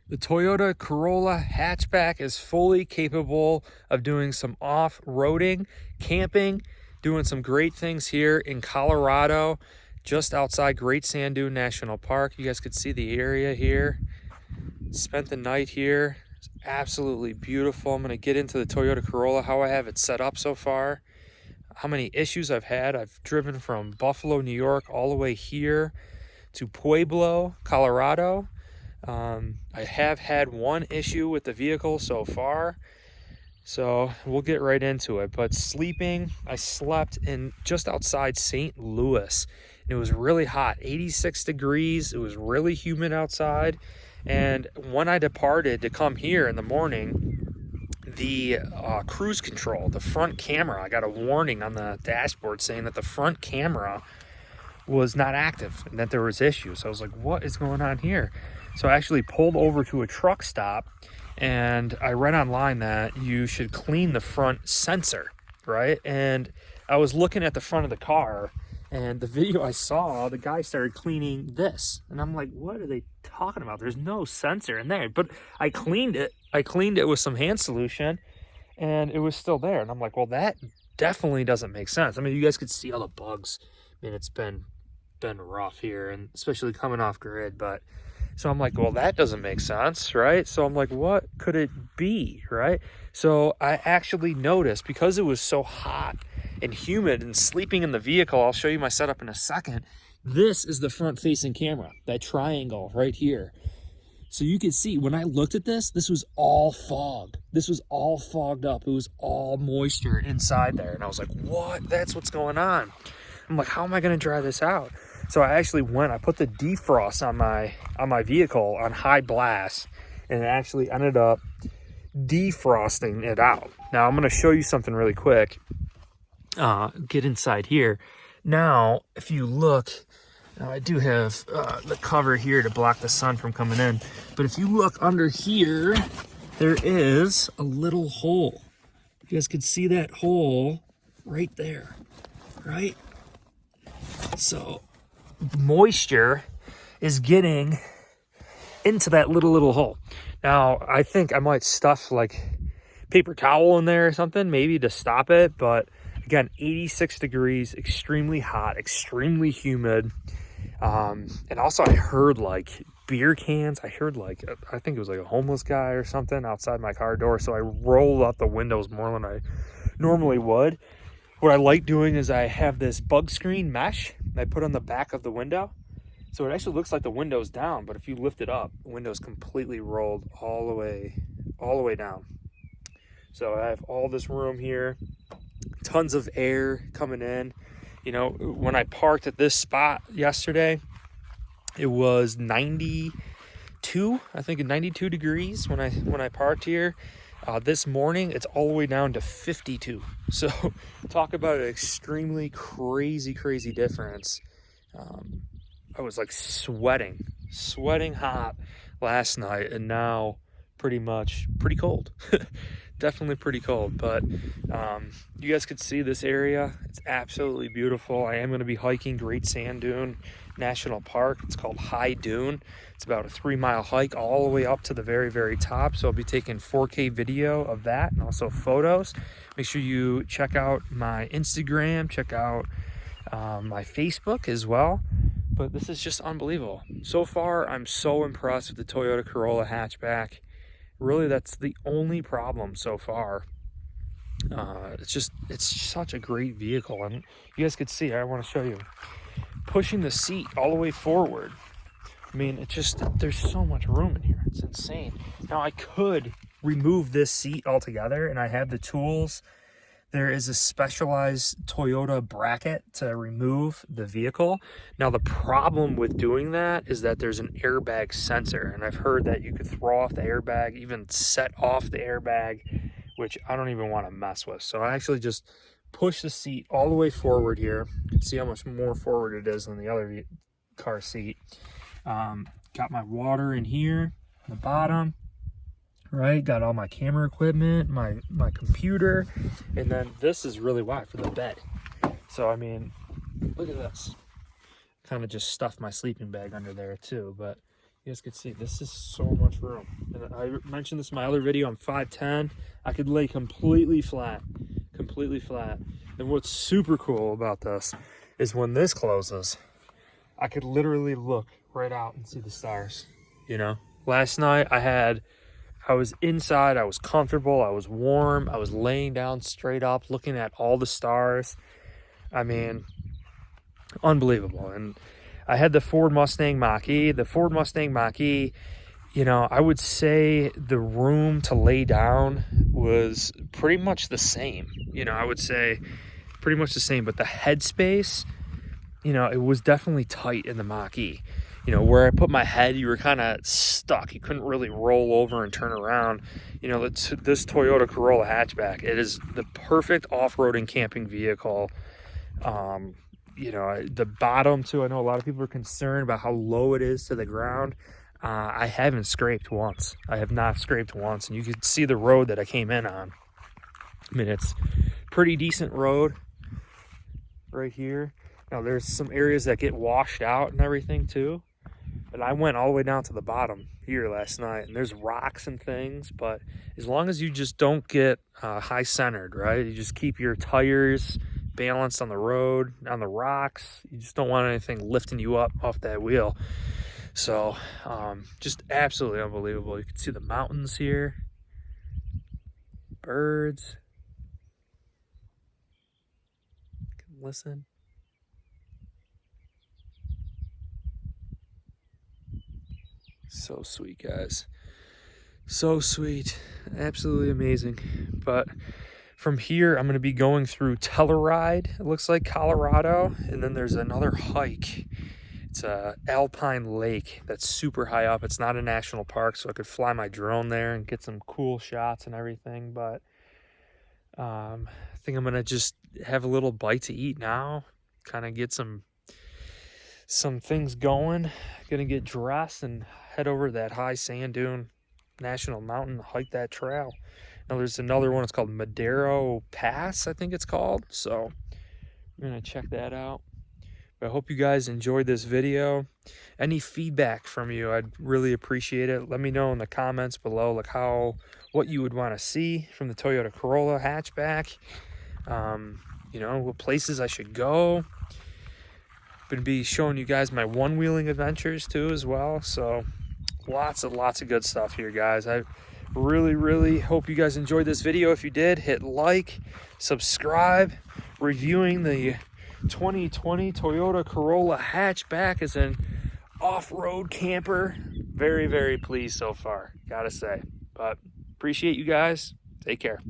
The Toyota Corolla Hatchback is fully capable of doing some off-roading, camping, doing some great things here in Colorado, just outside Great Sand Dune National Park. You guys could see the area here. Spent the night here. It's absolutely beautiful. I'm going to get into the Toyota Corolla, how I have it set up so far, how many issues I've had. I've driven from Buffalo, New York, all the way here to Pueblo, Colorado. I have had one issue with the vehicle so far, so we'll get right into it. But sleeping, I slept in just outside St. Louis, and it was really hot, 86 degrees. It was really humid outside, and when I departed to come here in the morning, the cruise control, the front camera, I got a warning on the dashboard saying that the front camera was not active and that there was issues. So I was like, what is going on here? So I actually pulled over to a truck stop, and I read online that you should clean the front sensor, right? And I was looking at the front of the car, and the video I saw, the guy started cleaning this, and I'm like, what are they talking about? There's no sensor in there. But I cleaned it with some hand solution, and it was still there. And I'm like, well, that definitely doesn't make sense. I mean, you guys could see all the bugs. I mean, it's been rough here, and especially coming off grid. But so I'm like, well, that doesn't make sense, right? So I'm like, what could it be, right? So I actually noticed, because it was so hot and humid and sleeping in the vehicle, I'll show you my setup in a second. This is the front facing camera, that triangle right here. So you can see when I looked at this, this was all fog. This was all fogged up. It was all moisture inside there. And I was like, what? That's what's going on. I'm like, how am I going to dry this out? So I actually I put the defrost on my vehicle on high blast, and it actually ended up defrosting it out. Now I'm going to show you something really quick. Get inside here. Now, if you look, I do have the cover here to block the sun from coming in. But if you look under here, there is a little hole. You guys can see that hole right there, right? So moisture is getting into that little hole. Now, I think I might stuff like paper towel in there or something, maybe to stop it. But again, 86 degrees, extremely hot, extremely humid. And also I heard like beer cans. I heard like, I think it was like a homeless guy or something outside my car door. So I rolled up the windows more than I normally would. What I like doing is I have this bug screen mesh I put on the back of the window. So it actually looks like the window's down, but if you lift it up, the window's completely rolled all the way down. So I have all this room here, tons of air coming in. You know, when I parked at this spot yesterday, it was 92, I think 92 degrees when I parked here. This morning, it's all the way down to 52. So talk about an extremely crazy difference. I was like sweating hot last night, and now pretty cold. Definitely pretty cold, but you guys could see this area. It's absolutely beautiful. I am going to be hiking Great Sand Dune National Park. It's called High Dune. It's about a 3-mile hike all the way up to the very top. So I'll be taking 4K video of that and also photos. Make sure you check out my Instagram, check out my Facebook as well. But this is just unbelievable. So far, I'm so impressed with the Toyota Corolla Hatchback. Really, that's the only problem so far. It's such a great vehicle. And you guys could see, I want to show you, pushing the seat all the way forward. I mean, there's so much room in here. It's insane. Now, I could remove this seat altogether, and I have the tools. There is a specialized Toyota bracket to remove the vehicle. Now, the problem with doing that is that there's an airbag sensor, and I've heard that you could throw off the airbag, even set off the airbag, which I don't even want to mess with. So I actually just push the seat all the way forward here. You can see how much more forward it is than the other car seat. Got my water in here, the bottom. Right, got all my camera equipment, my computer, and then this is really wide for the bed. So I mean, look at this. Kind of just stuffed my sleeping bag under there too, but You guys can see this is so much room. And I mentioned this in my other video. I'm 5'10". I could lay completely flat. And what's super cool about this is when this closes, I could literally look right out and see the stars. You know, last night I was inside, I was comfortable, I was warm, I was laying down straight up looking at all the stars. I mean, unbelievable. And I had the Ford Mustang Mach-E. The Ford Mustang Mach-E, you know, I would say the room to lay down was pretty much the same. You know, I would say pretty much the same, but the headspace, you know, it was definitely tight in the Mach-E. You know, where I put my head, you were kind of stuck. You couldn't really roll over and turn around. You know, this Toyota Corolla Hatchback, it is the perfect off-roading camping vehicle. You know, the bottom too, I know a lot of people are concerned about how low it is to the ground. I haven't scraped once. I have not scraped once. And you can see the road that I came in on. I mean, it's pretty decent road right here. Now there's some areas that get washed out and everything too. But I went all the way down to the bottom here last night, and there's rocks and things, but as long as you just don't get high centered, right? You just keep your tires balanced on the road, on the rocks. You just don't want anything lifting you up off that wheel. So just absolutely unbelievable. You can see the mountains here, birds. You can listen. So sweet, guys. So sweet. Absolutely amazing. But from here, I'm going to be going through Telluride, it looks like, Colorado. And then there's another hike. It's a alpine lake that's super high up. It's not a national park, so I could fly my drone there and get some cool shots and everything. But I think I'm going to just have a little bite to eat now. Kind of get some things going. Going to get dressed and head over to that high sand dune national mountain, hike that trail. Now there's another one, it's called Madero Pass, I think it's called. So I'm gonna check that out. But I hope you guys enjoyed this video. Any feedback from you, I'd really appreciate it. Let me know in the comments below, like what you would want to see from the Toyota Corolla Hatchback. You know, what places I should go. Gonna be showing you guys my one-wheeling adventures too as well. So lots of good stuff here, guys. I really hope you guys enjoyed this video. If you did, hit like, subscribe. Reviewing the 2020 Toyota Corolla Hatchback as an off-road camper. Very pleased so far, gotta say. But appreciate you guys. Take care.